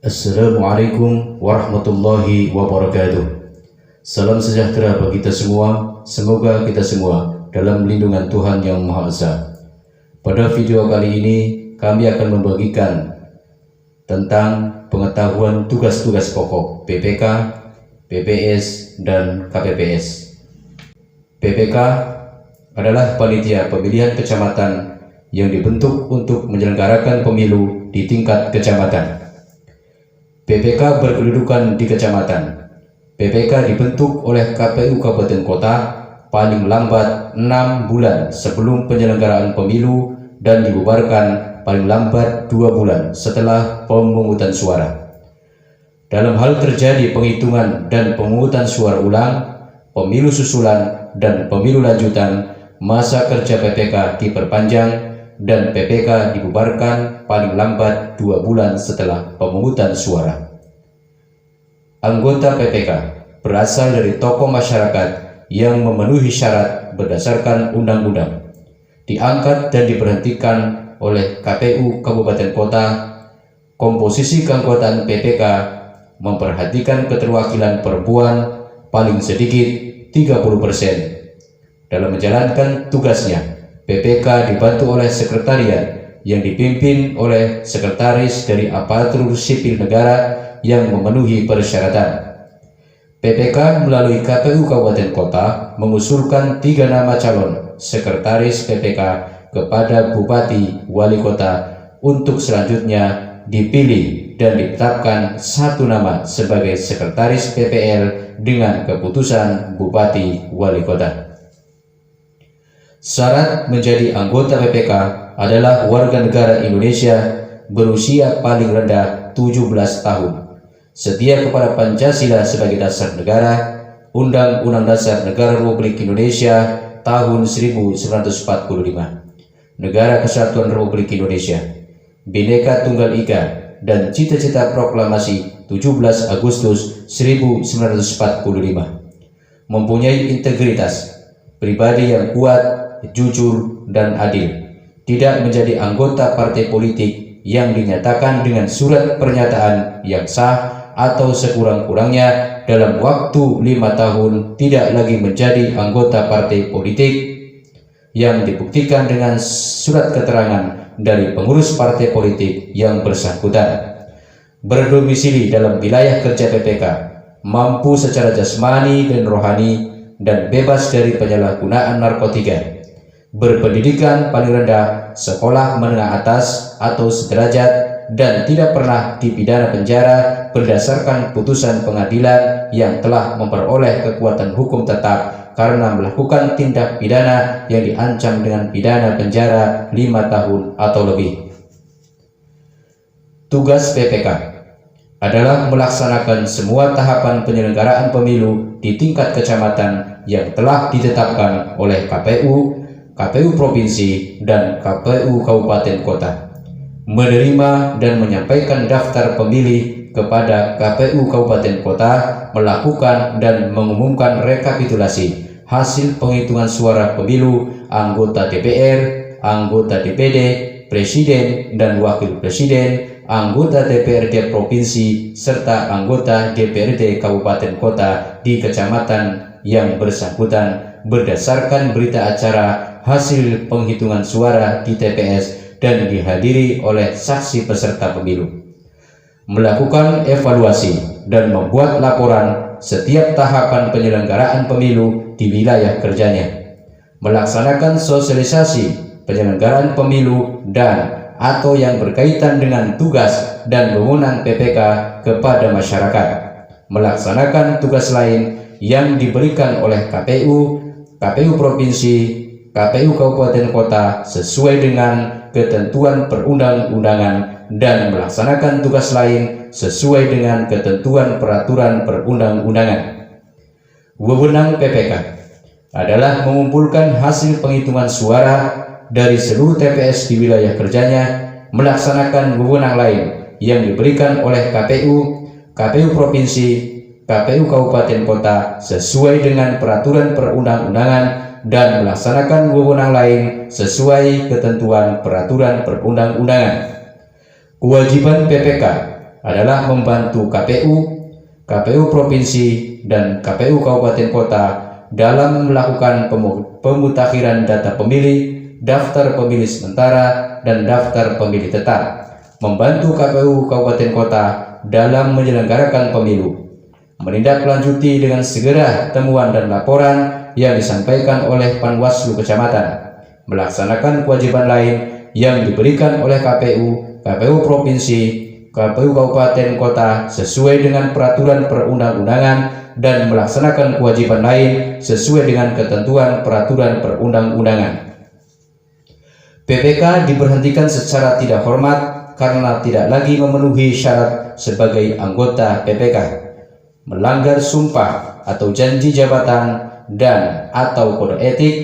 Assalamualaikum warahmatullahi wabarakatuh. Salam sejahtera bagi kita semua. Semoga kita semua dalam lindungan Tuhan Yang Maha Esa. Pada video kali ini kami akan membagikan tentang pengetahuan tugas-tugas pokok PPK, PPS, dan KPPS. PPK adalah panitia pemilihan kecamatan yang dibentuk untuk menyelenggarakan pemilu di tingkat kecamatan. PPK berkedudukan di kecamatan. PPK dibentuk oleh KPU Kabupaten Kota paling lambat 6 bulan sebelum penyelenggaraan pemilu dan dibubarkan paling lambat 2 bulan setelah pemungutan suara. Dalam hal terjadi penghitungan dan pemungutan suara ulang, pemilu susulan, dan pemilu lanjutan, masa kerja PPK diperpanjang dan PPK dibubarkan paling lambat 2 bulan setelah pemungutan suara. Anggota PPK berasal dari tokoh masyarakat yang memenuhi syarat berdasarkan undang-undang, diangkat dan diberhentikan oleh KPU Kabupaten Kota. Komposisi keanggotaan PPK memperhatikan keterwakilan perempuan paling sedikit 30%. Dalam menjalankan tugasnya, PPK dibantu oleh sekretariat yang dipimpin oleh sekretaris dari aparatur sipil negara yang memenuhi persyaratan. PPK melalui KPU Kabupaten Kota mengusulkan 3 nama calon sekretaris PPK kepada Bupati Wali Kota untuk selanjutnya dipilih dan ditetapkan 1 nama sebagai sekretaris PPL dengan keputusan Bupati Wali Kota. Syarat menjadi anggota PPK adalah warga negara Indonesia berusia paling rendah 17 tahun, setia kepada Pancasila sebagai dasar negara, Undang-Undang Dasar Negara Republik Indonesia tahun 1945, Negara Kesatuan Republik Indonesia, Bhinneka Tunggal Ika, dan cita-cita proklamasi 17 Agustus 1945. Mempunyai integritas pribadi yang kuat, jujur, dan adil. Tidak menjadi anggota partai politik yang dinyatakan dengan surat pernyataan yang sah atau sekurang-kurangnya dalam waktu 5 tahun tidak lagi menjadi anggota partai politik yang dibuktikan dengan surat keterangan dari pengurus partai politik yang bersangkutan. Berdomisili dalam wilayah kerja PPK, mampu secara jasmani dan rohani, dan bebas dari penyalahgunaan narkotika. Berpendidikan paling rendah sekolah menengah atas atau sederajat dan tidak pernah dipidana penjara berdasarkan putusan pengadilan yang telah memperoleh kekuatan hukum tetap karena melakukan tindak pidana yang diancam dengan pidana penjara 5 tahun atau lebih. Tugas PPK adalah melaksanakan semua tahapan penyelenggaraan pemilu di tingkat kecamatan yang telah ditetapkan oleh KPU, KPU Provinsi, dan KPU Kabupaten Kota, menerima dan menyampaikan daftar pemilih kepada KPU Kabupaten Kota, melakukan dan mengumumkan rekapitulasi hasil penghitungan suara pemilu anggota DPR, anggota DPD, Presiden dan Wakil Presiden, anggota DPRD Provinsi, serta anggota DPRD Kabupaten Kota di kecamatan yang bersangkutan berdasarkan berita acara hasil penghitungan suara di TPS dan dihadiri oleh saksi peserta pemilu. Melakukan evaluasi dan membuat laporan setiap tahapan penyelenggaraan pemilu di wilayah kerjanya. Melaksanakan sosialisasi penyelenggaraan pemilu dan atau yang berkaitan dengan tugas dan wewenang PPK kepada masyarakat. Melaksanakan tugas lain yang diberikan oleh KPU, KPU Provinsi, KPU Kabupaten Kota sesuai dengan ketentuan perundang-undangan dan melaksanakan tugas lain sesuai dengan ketentuan peraturan perundang-undangan. Wewenang PPK adalah mengumpulkan hasil penghitungan suara dari seluruh TPS di wilayah kerjanya, melaksanakan wewenang lain yang diberikan oleh KPU, KPU Provinsi, KPU Kabupaten Kota sesuai dengan peraturan perundang-undangan dan melaksanakan wewenang lain sesuai ketentuan peraturan perundang-undangan. Kewajiban PPK adalah membantu KPU Provinsi, dan KPU Kabupaten Kota dalam melakukan pemutakhiran data pemilih, daftar pemilih sementara, dan daftar pemilih tetap, membantu KPU Kabupaten Kota dalam menyelenggarakan pemilu, menindaklanjuti dengan segera temuan dan laporan yang disampaikan oleh Panwaslu Kecamatan, melaksanakan kewajiban lain yang diberikan oleh KPU Provinsi, KPU Kabupaten Kota sesuai dengan peraturan perundang-undangan, dan melaksanakan kewajiban lain sesuai dengan ketentuan peraturan perundang-undangan. PPK diberhentikan secara tidak hormat karena tidak lagi memenuhi syarat sebagai anggota PPK, melanggar sumpah atau janji jabatan dan atau kode etik,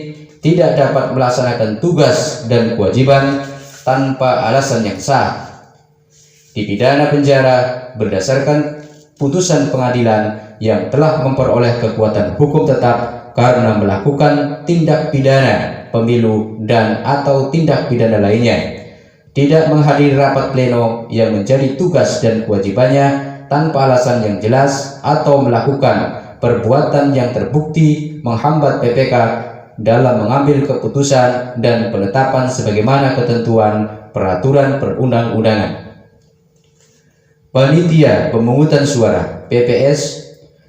tidak dapat melaksanakan tugas dan kewajiban tanpa alasan yang sah, dipidana penjara berdasarkan putusan pengadilan yang telah memperoleh kekuatan hukum tetap karena melakukan tindak pidana pemilu dan atau tindak pidana lainnya, tidak menghadiri rapat pleno yang menjadi tugas dan kewajibannya tanpa alasan yang jelas, atau melakukan perbuatan yang terbukti menghambat PPK dalam mengambil keputusan dan penetapan sebagaimana ketentuan peraturan perundang-undangan. Panitia Pemungutan Suara (PPS)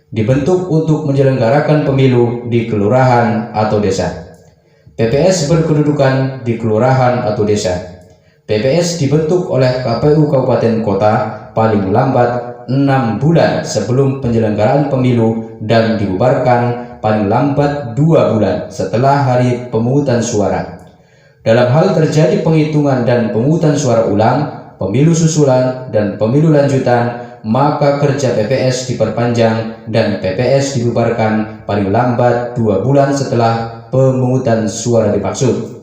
dibentuk untuk menyelenggarakan pemilu di kelurahan atau desa. PPS berkedudukan di kelurahan atau desa. PPS dibentuk oleh KPU Kabupaten Kota paling lambat 6 bulan sebelum penyelenggaraan pemilu dan dibubarkan paling lambat 2 bulan setelah hari pemungutan suara. Dalam hal terjadi penghitungan dan pemungutan suara ulang, pemilu susulan, dan pemilu lanjutan, maka kerja PPS diperpanjang dan PPS dibubarkan paling lambat 2 bulan setelah pemungutan suara dimaksud.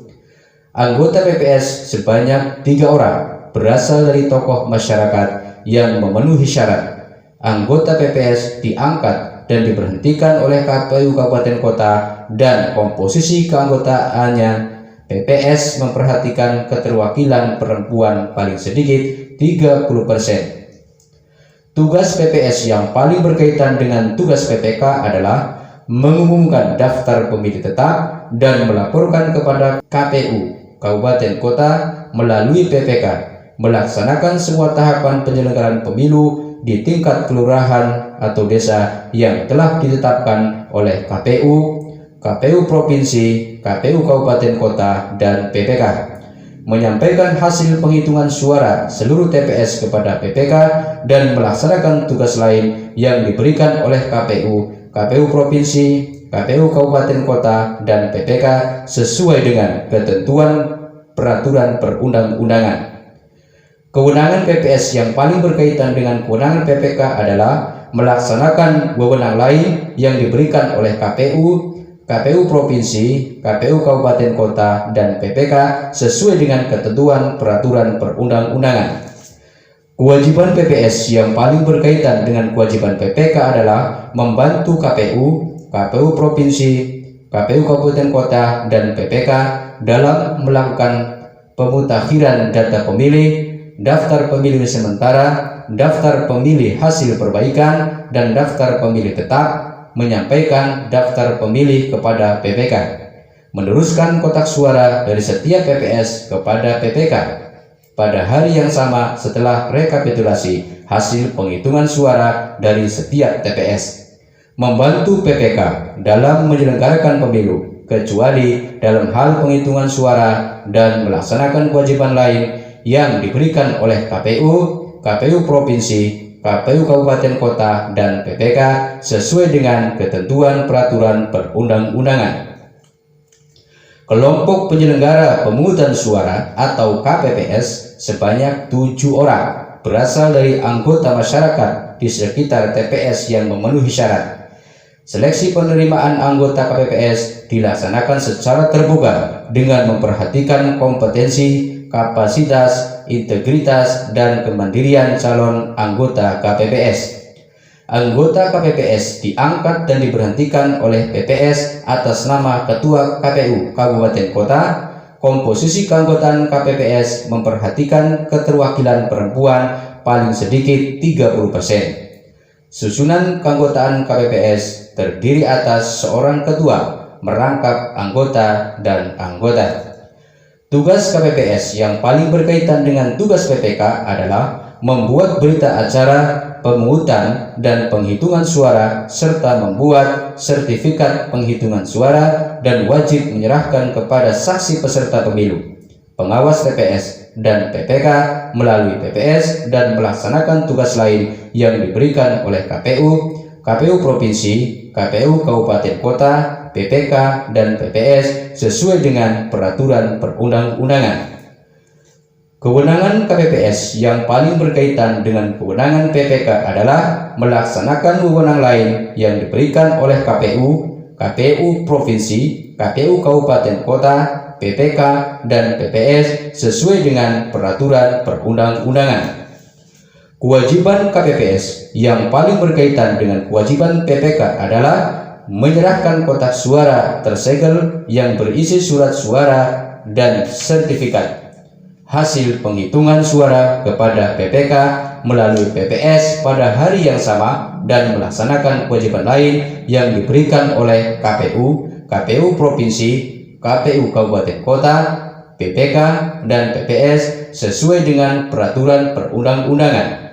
Anggota PPS sebanyak 3 orang berasal dari tokoh masyarakat yang memenuhi syarat. Anggota PPS diangkat dan diberhentikan oleh KPU Kabupaten Kota, dan komposisi keanggotaannya PPS memperhatikan keterwakilan perempuan paling sedikit 30%. Tugas PPS yang paling berkaitan dengan tugas PPK adalah mengumumkan daftar pemilih tetap dan melaporkan kepada KPU Kabupaten Kota melalui PPK, melaksanakan semua tahapan penyelenggaraan pemilu di tingkat kelurahan atau desa yang telah ditetapkan oleh KPU Provinsi, KPU Kabupaten Kota, dan PPK, menyampaikan hasil penghitungan suara seluruh TPS kepada PPK, dan melaksanakan tugas lain yang diberikan oleh KPU Provinsi, KPU Kabupaten Kota, dan PPK sesuai dengan ketentuan peraturan perundang-undangan. Kewenangan PPS yang paling berkaitan dengan kewenangan PPK adalah melaksanakan wewenang lain yang diberikan oleh KPU Provinsi, KPU Kabupaten Kota, dan PPK sesuai dengan ketentuan peraturan perundang-undangan. Kewajiban PPS yang paling berkaitan dengan kewajiban PPK adalah membantu KPU Provinsi, KPU Kabupaten Kota, dan PPK dalam melakukan pemutakhiran data pemilih, daftar pemilih sementara, daftar pemilih hasil perbaikan, dan daftar pemilih tetap, menyampaikan daftar pemilih kepada PPK, meneruskan kotak suara dari setiap PPS kepada PPK pada hari yang sama setelah rekapitulasi hasil penghitungan suara dari setiap TPS, membantu PPK dalam menyelenggarakan pemilu kecuali dalam hal penghitungan suara, dan melaksanakan kewajiban lain yang diberikan oleh KPU Provinsi, KPU Kabupaten Kota, dan PPK sesuai dengan ketentuan peraturan perundang-undangan. Kelompok penyelenggara pemungutan suara atau KPPS sebanyak 7 orang berasal dari anggota masyarakat di sekitar TPS yang memenuhi syarat. Seleksi penerimaan anggota KPPS dilaksanakan secara terbuka dengan memperhatikan kompetensi, kapasitas, integritas, dan kemandirian calon anggota KPPS. Anggota KPPS diangkat dan diberhentikan oleh PPS atas nama Ketua KPU Kabupaten Kota. Komposisi keanggotaan KPPS memperhatikan keterwakilan perempuan paling sedikit 30%. Susunan keanggotaan KPPS terdiri atas seorang ketua, merangkap anggota dan anggota. Tugas KPPS yang paling berkaitan dengan tugas PPK adalah membuat berita acara pemungutan dan penghitungan suara serta membuat sertifikat penghitungan suara dan wajib menyerahkan kepada saksi peserta pemilu, pengawas TPS dan PPK melalui PPS dan melaksanakan tugas lain yang diberikan oleh KPU, KPU Provinsi, KPU Kabupaten Kota, PPK, dan PPS sesuai dengan peraturan perundang-undangan. Kewenangan KPPS yang paling berkaitan dengan kewenangan PPK adalah melaksanakan wewenang lain yang diberikan oleh KPU, KPU Provinsi, KPU Kabupaten Kota, PPK, dan PPS sesuai dengan peraturan perundang-undangan. Kewajiban KPPS yang paling berkaitan dengan kewajiban PPK adalah menyerahkan kotak suara tersegel yang berisi surat suara dan sertifikat hasil penghitungan suara kepada PPK melalui PPS pada hari yang sama dan melaksanakan kewajiban lain yang diberikan oleh KPU, KPU Provinsi, KPU Kabupaten Kota, PPK, dan PPS sesuai dengan peraturan perundang-undangan.